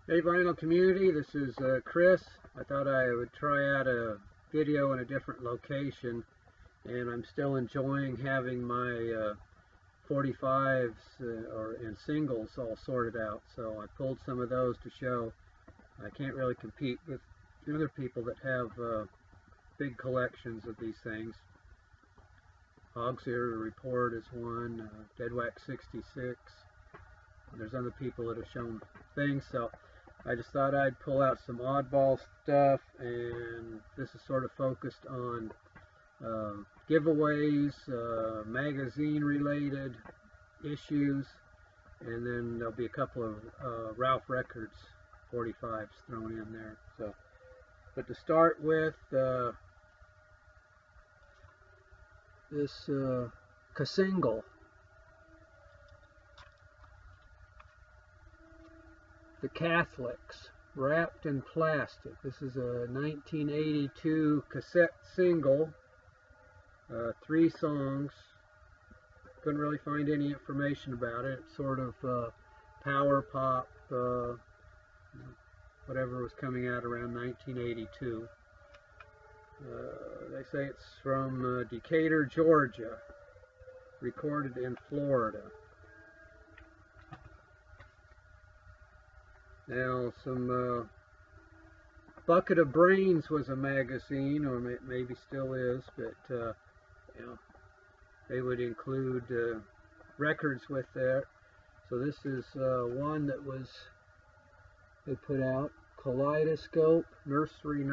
Hey vinyl community, this is Chris. I thought I would try out a video in a different location, and I'm still enjoying having my 45s and singles all sorted out, so I pulled some of those to show. I can't really compete with other people that have big collections of these things. Hog's Ear Report is one, Dead Wax 66. There's other people that have shown things, so I just thought I'd pull out some oddball stuff, and this is sort of focused on giveaways, magazine related issues, and then there'll be a couple of Ralph Records 45s thrown in there. So, but to start with, this single, The Catholics, wrapped in plastic. This is a 1982 cassette single, 3 songs. Couldn't really find any information about it. It's sort of power pop, whatever was coming out around 1982. They say it's from Decatur, Georgia, recorded in Florida. Now, some Bucket of Brains was a magazine, or maybe still is, but you know, they would include records with that. So this is one that was they put out, Kaleidoscope, Nursery,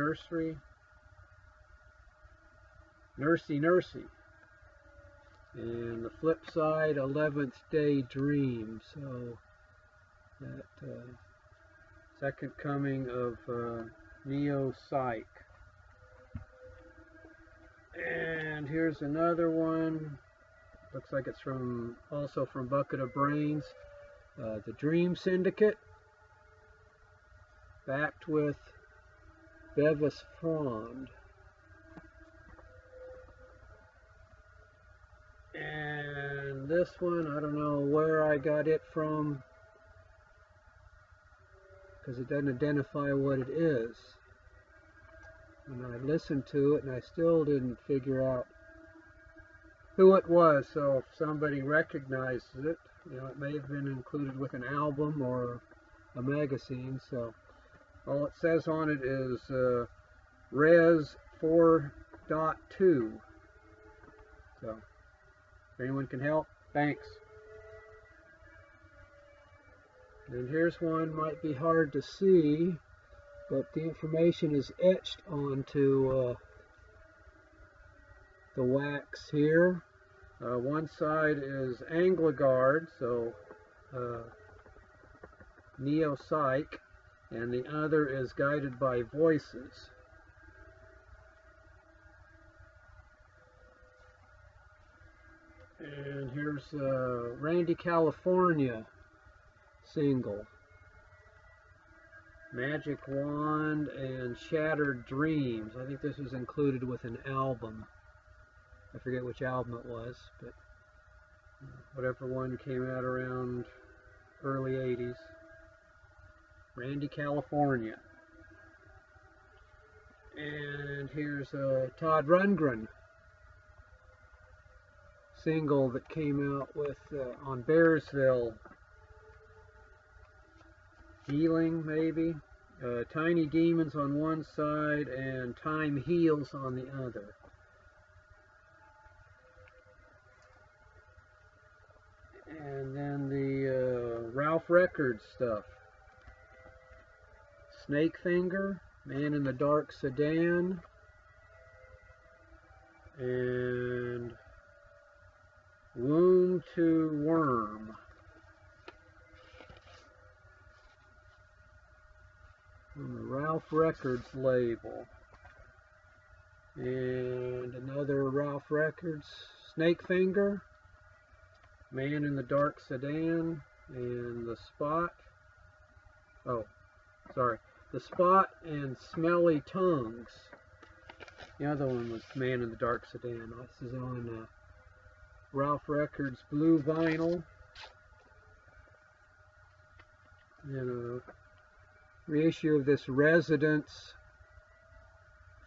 and the flip side, 11th Day Dream. So that second coming of Neo-Psych. And here's another one. Looks like it's also from Bucket of Brains. The Dream Syndicate, backed with Bevis Frond. And this one, I don't know where I got it from, because it doesn't identify what it is. And I listened to it and I still didn't figure out who it was. So if somebody recognizes it, it may have been included with an album or a magazine. So all it says on it is Res 4.2. So if anyone can help, thanks. And here's one, might be hard to see, but the information is etched onto the wax here. One side is Anglagard, so Neo-Psych, and the other is Guided by Voices. And here's Randy California single, Magic Wand and Shattered Dreams. I think this was included with an album. I forget which album it was, but whatever one came out around early 80s. Randy California. And here's a Todd Rundgren single that came out with on Bearsville. Healing, maybe. Tiny Demons on one side and Time Heals on the other. And then the Ralph Records stuff. Snake Finger, Man in the Dark Sedan, and Womb to Worm. On the Ralph Records label. And another Ralph Records, Snake Finger, Man in the Dark Sedan, and The Spot. Oh, sorry. The Spot and Smelly Tongues. The other one was Man in the Dark Sedan. This is on Ralph Records blue vinyl. And reissue of this Residence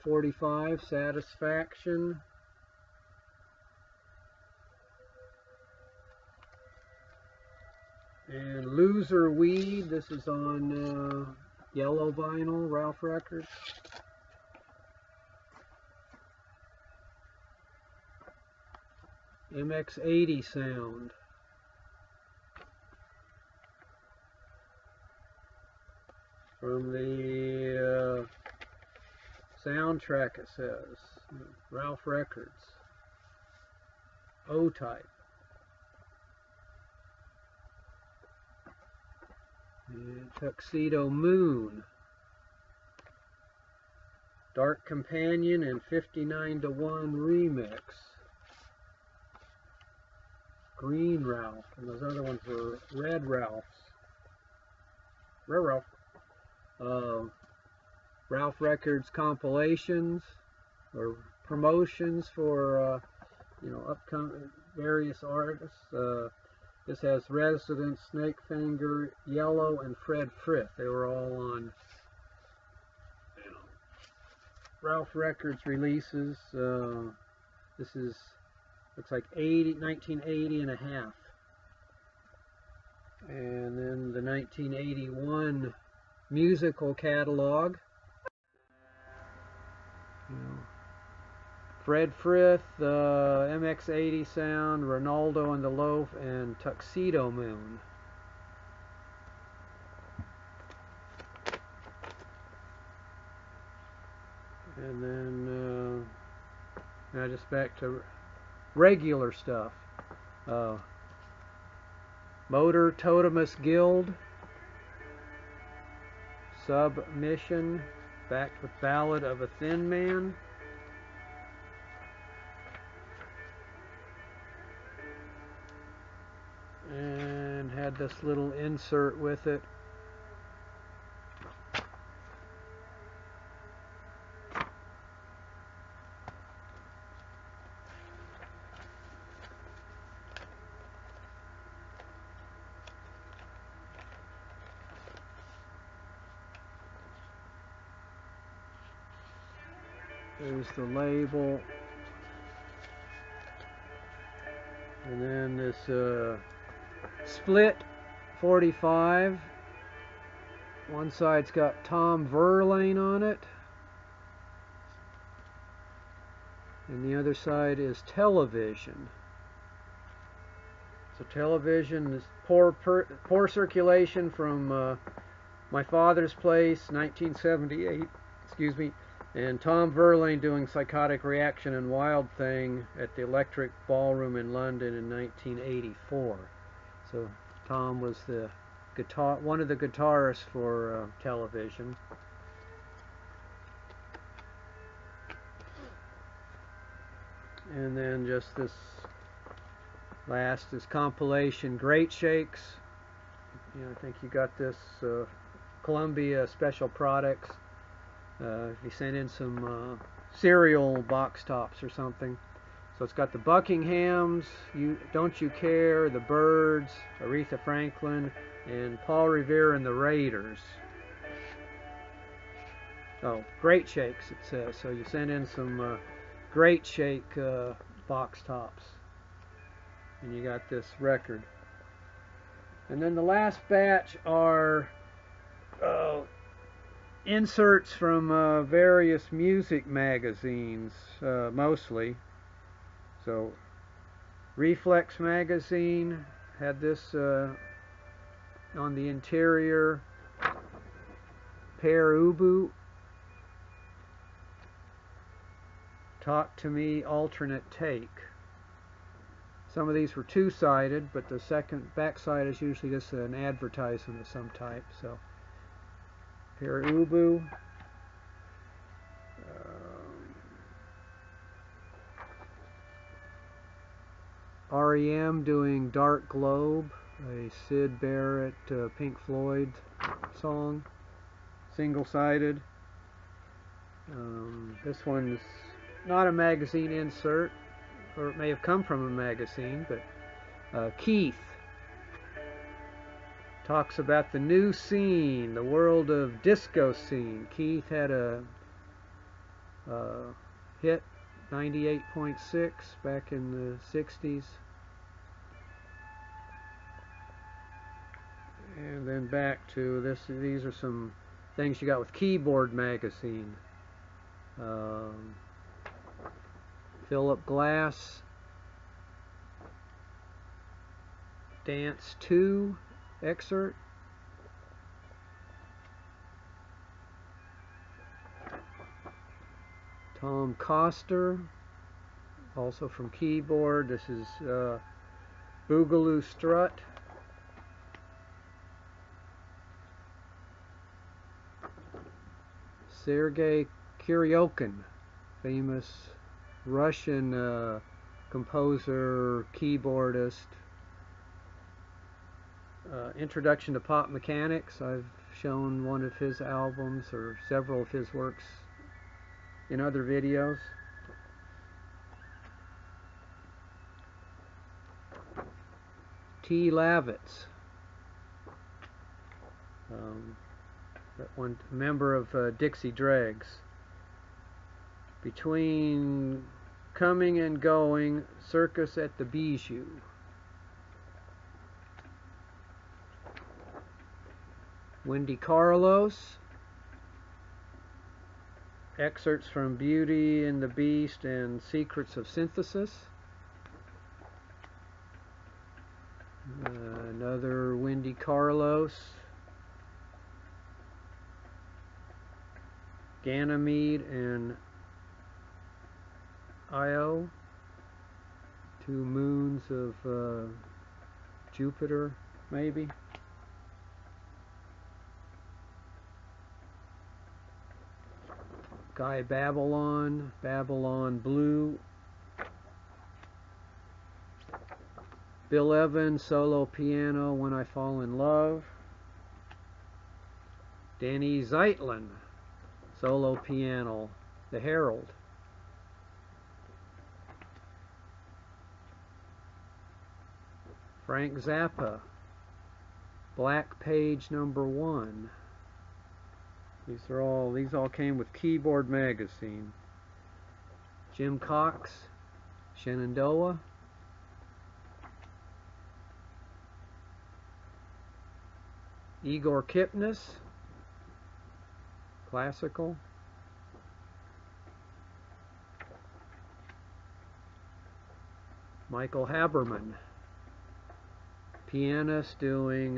45, Satisfaction. And Loser Weed, this is on yellow vinyl, Ralph Records. MX80 sound. From the soundtrack, it says. Ralph Records. O-type. And Tuxedo Moon. Dark Companion and 59:1 remix. Green Ralph, and those other ones were Red Ralphs. Red Ralph. Ralph Records compilations or promotions for upcoming various artists. This has Residence, Snakefinger, Yellow, and Fred Frith. They were all on Ralph Records releases. This is looks like 1980 and a half. And then the 1981 musical catalog. Fred Frith, MX80 Sound, Ronaldo and the Loaf, and Tuxedo Moon. And then now just back to regular stuff. Motor Totemus Guild, Submission, backed with Ballad of a Thin Man. And had this little insert with it. There's the label. And then this Split 45. One side's got Tom Verlaine on it. And the other side is Television. So Television is poor circulation from My Father's Place, 1978. Excuse me. And Tom Verlaine doing Psychotic Reaction and Wild Thing at the Electric Ballroom in London in 1984. So Tom was one of the guitarists for Television. And then just this last is compilation Great Shakes. I think you got this Columbia Special Products. If you sent in some cereal box tops or something. So it's got the Buckinghams, Don't You Care, the Byrds, Aretha Franklin, and Paul Revere and the Raiders. Oh, Great Shakes it says. So you send in some Great Shake box tops. And you got this record. And then the last batch are inserts from various music magazines, mostly. So Reflex magazine had this on the interior. Pere Ubu, Talk to Me, Alternate Take. Some of these were two-sided, but the back side is usually just an advertisement of some type. So Pere Ubu. REM doing Dark Globe, a Syd Barrett Pink Floyd song, single-sided. This one's not a magazine insert, or it may have come from a magazine, but Keith. Talks about the new scene, the world of disco scene. Keith had a hit 98.6 back in the 60s. And then back to this. These are some things you got with Keyboard magazine. Philip Glass, Dance 2 excerpt. Tom Coster, also from Keyboard. This is Boogaloo Strut. Sergei Kuryokin, famous Russian composer, keyboardist. Introduction to Pop Mechanics. I've shown one of his albums or several of his works in other videos. T. Lavitz, that one member of Dixie Dregs. Between Coming and Going, Circus at the Bijou. Wendy Carlos, excerpts from Beauty and the Beast and Secrets of Synthesis. Another Wendy Carlos. Ganymede and Io, two moons of Jupiter, maybe. Guy Babylon, Babylon Blue. Bill Evans, solo piano, When I Fall in Love. Danny Zeitlin, solo piano, The Herald. Frank Zappa, Black Page #1. These all came with Keyboard magazine. Jim Cox, Shenandoah. Igor Kipnis, classical. Michael Haberman, pianist, doing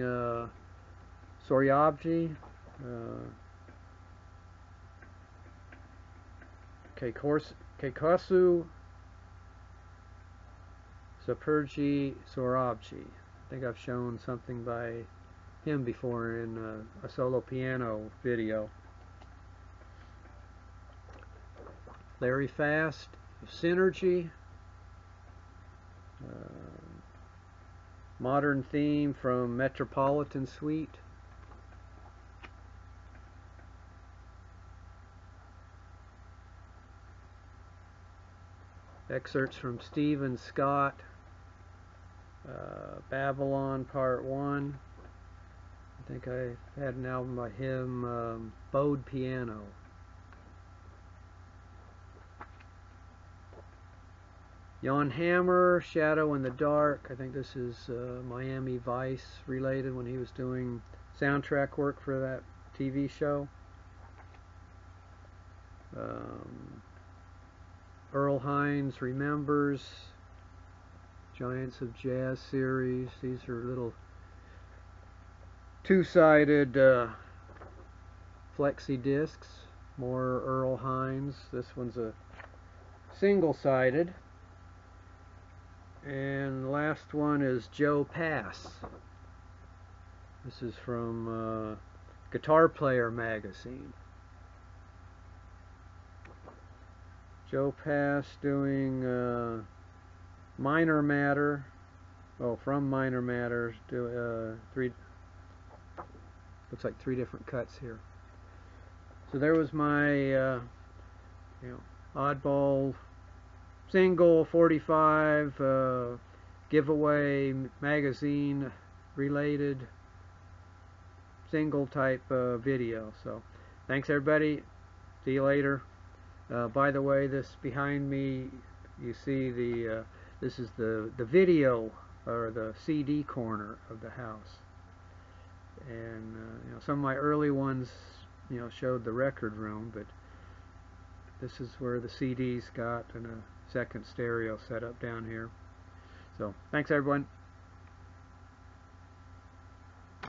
Soryabji, Keikosu Saperji Sorabji. I think I've shown something by him before in a solo piano video. Larry Fast, Synergy. Modern Theme from Metropolitan Suite. Excerpts from Stephen Scott, Babylon Part 1. I think I had an album by him, Bode Piano. Jan Hammer, Shadow in the Dark. I think this is Miami Vice related, when he was doing soundtrack work for that TV show. Earl Hines Remembers, Giants of Jazz series. These are little two-sided flexi discs. More Earl Hines. This one's a single-sided. And the last one is Joe Pass. This is from Guitar Player magazine. Joe Pass doing Minor Matter. Oh, from Minor Matter. Looks like three different cuts here. So there was my oddball single 45 giveaway magazine related single type video. So thanks everybody. See you later. By the way, this behind me, you see this is the video or the CD corner of the house. And some of my early ones showed the record room, but this is where the CDs got, and a second stereo set up down here. So thanks everyone.